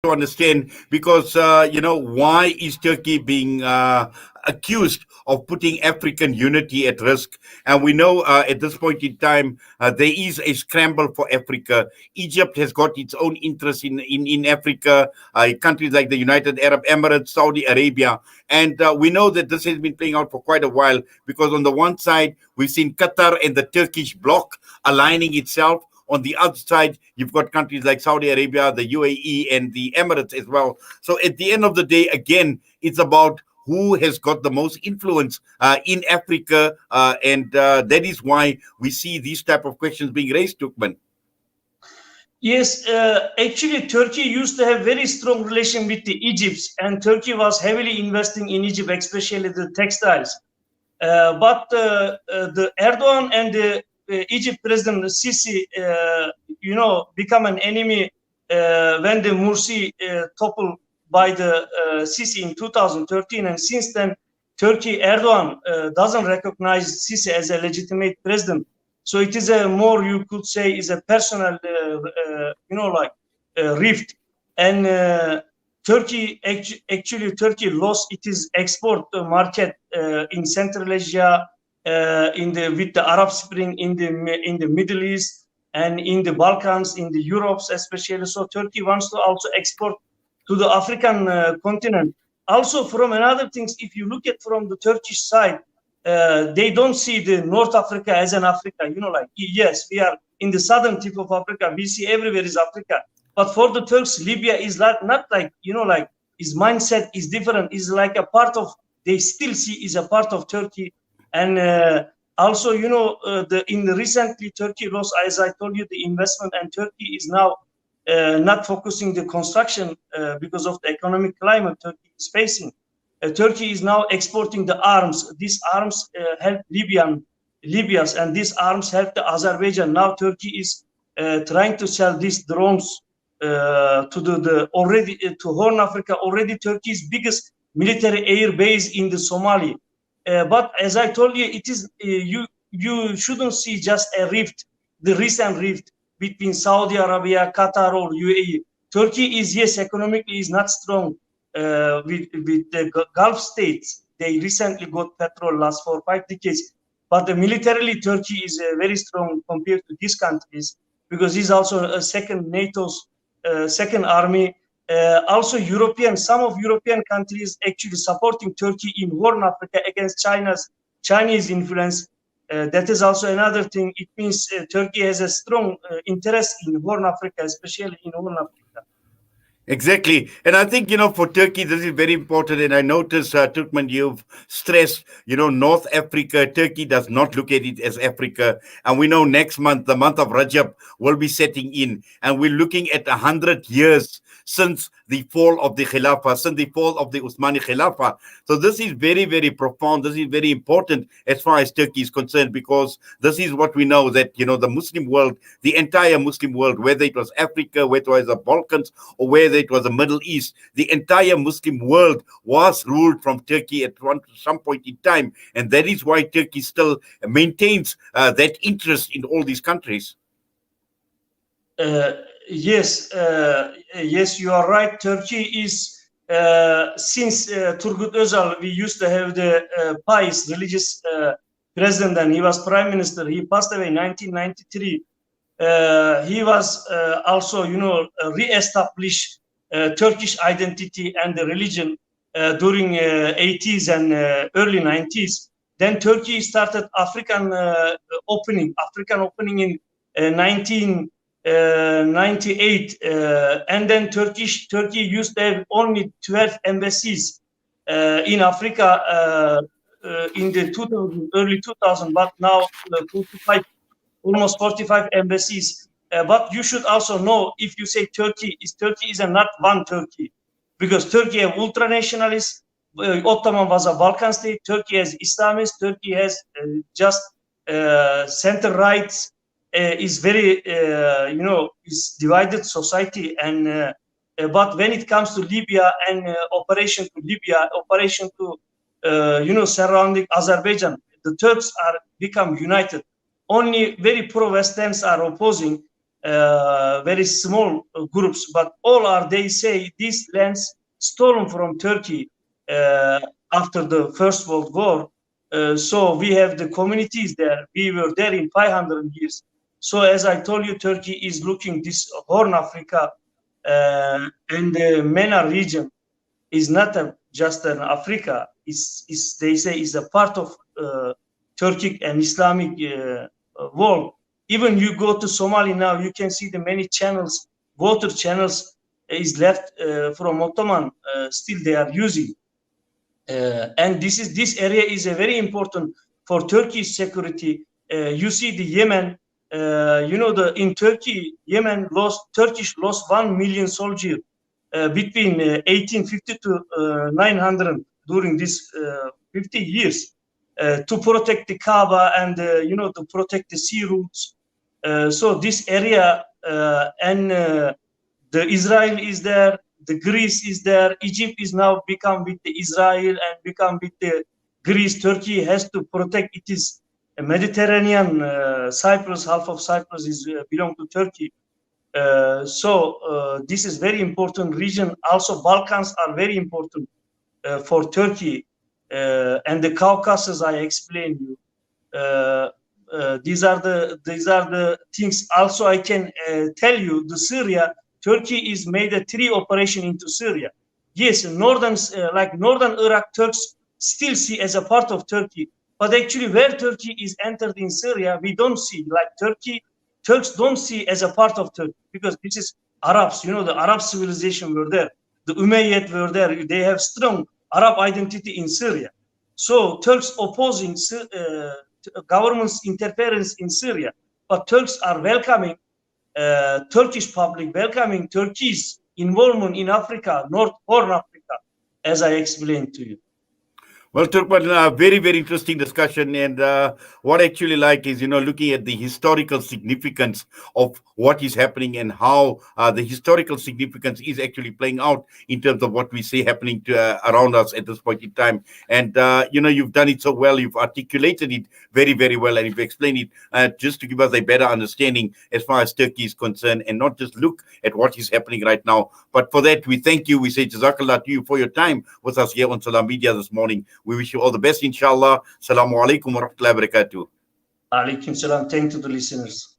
to understand because why is Turkey being accused of putting African unity at risk? And we know at this point in time there is a scramble for Africa. Egypt has got its own interest in Africa. Countries like the United Arab Emirates, Saudi Arabia, and we know that this has been playing out for quite a while because on the one side we've seen Qatar and the Turkish bloc aligning itself. On the other side, you've got countries like Saudi Arabia, the UAE, and the Emirates as well. So at the end of the day, again, it's about who has got the most influence in Africa, and that is why we see these type of questions being raised, Turkmen. Yes, actually, Turkey used to have very strong relation with the Egypt, and Turkey was heavily investing in Egypt, especially the textiles. But the Erdogan and the Egypt President Sisi, become an enemy when the Mursi toppled by the Sisi in 2013, and since then, Turkey Erdogan doesn't recognize Sisi as a legitimate president. So it is a more, you could say, is a personal, rift. And Turkey Turkey lost its export market in Central Asia, with the Arab Spring in the Middle East and in the Balkans, in the Europes especially. So Turkey wants to also export to the African continent. Also, from another things, if you look at from the Turkish side, they don't see the North Africa as an Africa. Yes, we are in the southern tip of Africa. We see everywhere is Africa. But for the Turks, Libya is not like, his mindset is different. Is like a part of, they still see is a part of Turkey. And also, in the recently Turkey lost, as I told you, the investment, and Turkey is now not focusing the construction because of the economic climate Turkey is facing. Turkey is now exporting the arms. These arms help Libyans, and these arms help the Azerbaijan. Now Turkey is trying to sell these drones to to Horn Africa. Already Turkey's biggest military air base in the Somali. But as I told you, it is you shouldn't see just a rift, the recent rift between Saudi Arabia, Qatar, or UAE. Turkey is, yes, economically is not strong with the Gulf states. They recently got petrol last 4 or 5 decades, but militarily Turkey is very strong compared to these countries because he's also a second NATO's second army. Also, some of European countries actually supporting Turkey in Horn Africa against Chinese influence. That is also another thing. It means Turkey has a strong interest in Horn Africa, especially in Horn Africa. Exactly. And I think, for Turkey, this is very important. And I notice, Turkmen, you've stressed, North Africa, Turkey does not look at it as Africa. And we know next month, the month of Rajab, will be setting in. And we're looking at 100 years since the fall of the Khilafah, since the fall of the Uthmani Khilafah. So this is very, very profound. This is very important as far as Turkey is concerned, because this is what we know, that, the Muslim world, the entire Muslim world, whether it was Africa, whether it was the Balkans, or whether it was the Middle East, the entire Muslim world was ruled from Turkey at some point in time. And that is why Turkey still maintains that interest in all these countries. Yes, you are right. Turkey is, since Turgut Özal, we used to have the pious religious president, and he was prime minister. He passed away in 1993. He was also, re-established Turkish identity and the religion during 80s and early 90s. Then Turkey started African opening in 1998, and then Turkey used to have only 12 embassies in Africa in the early 2000, but now 45, almost 45 embassies. But you should also know, if you say Turkey is not one Turkey, because Turkey have ultra-nationalists. Ottoman was a Balkan state. Turkey has Islamists. Turkey has just center rights. Is very, is divided society. And but when it comes to Libya and operation to surrounding Azerbaijan, the Turks are become united. Only very pro-Westerns are opposing. very small groups, but all are, they say, these lands stolen from Turkey after the First World War. So we have the communities there. We were there in 500 years. So as I told you, Turkey is looking this Horn Africa and the MENA region is not just an Africa. Is they say is a part of Turkic and Islamic world. Even you go to Somali now, you can see the many channels, water channels is left from Ottoman. Still they are using, and this area is a very important for Turkey's security. You see the Yemen. In Turkey, Turkish lost 1 million soldiers between 1850 to 900 during this 50 years to protect the Kaaba and to protect the sea routes. So this area and the Israel is there, the Greece is there, Egypt is now become with the Israel and become with the Greece. Turkey has to protect it is a Mediterranean. Cyprus, half of Cyprus is belong to Turkey. So this is very important region. Also, Balkans are very important for Turkey, and the Caucasus. I explained you. These are the things. Also, I can tell you the Syria. Turkey is made a 3 operation into Syria. Yes, northern Iraq, Turks still see as a part of Turkey, but actually where Turkey is entered in Syria, we don't see like Turkey. Turks don't see as a part of Turkey because this is Arabs. The Arab civilization were there. The Umayyad were there. They have strong Arab identity in Syria. So Turks opposing government's interference in Syria, but Turks are welcoming Turkish public, welcoming Turkey's involvement in Africa, North Horn Africa, as I explained to you. Well, Turkmen, very, very interesting discussion. And what I actually like is, looking at the historical significance of what is happening and how the historical significance is actually playing out in terms of what we see happening around us at this point in time. And, you've done it so well. You've articulated it very, very well. And you've explained it just to give us a better understanding as far as Turkey is concerned and not just look at what is happening right now. But for that, we thank you. We say Jazakallah to you for your time with us here on Salam Media this morning. We wish you all the best, inshallah. Assalamu alaikum wa rahmatullahi wa barakatuh. Alaikum salam. Thank you to the listeners.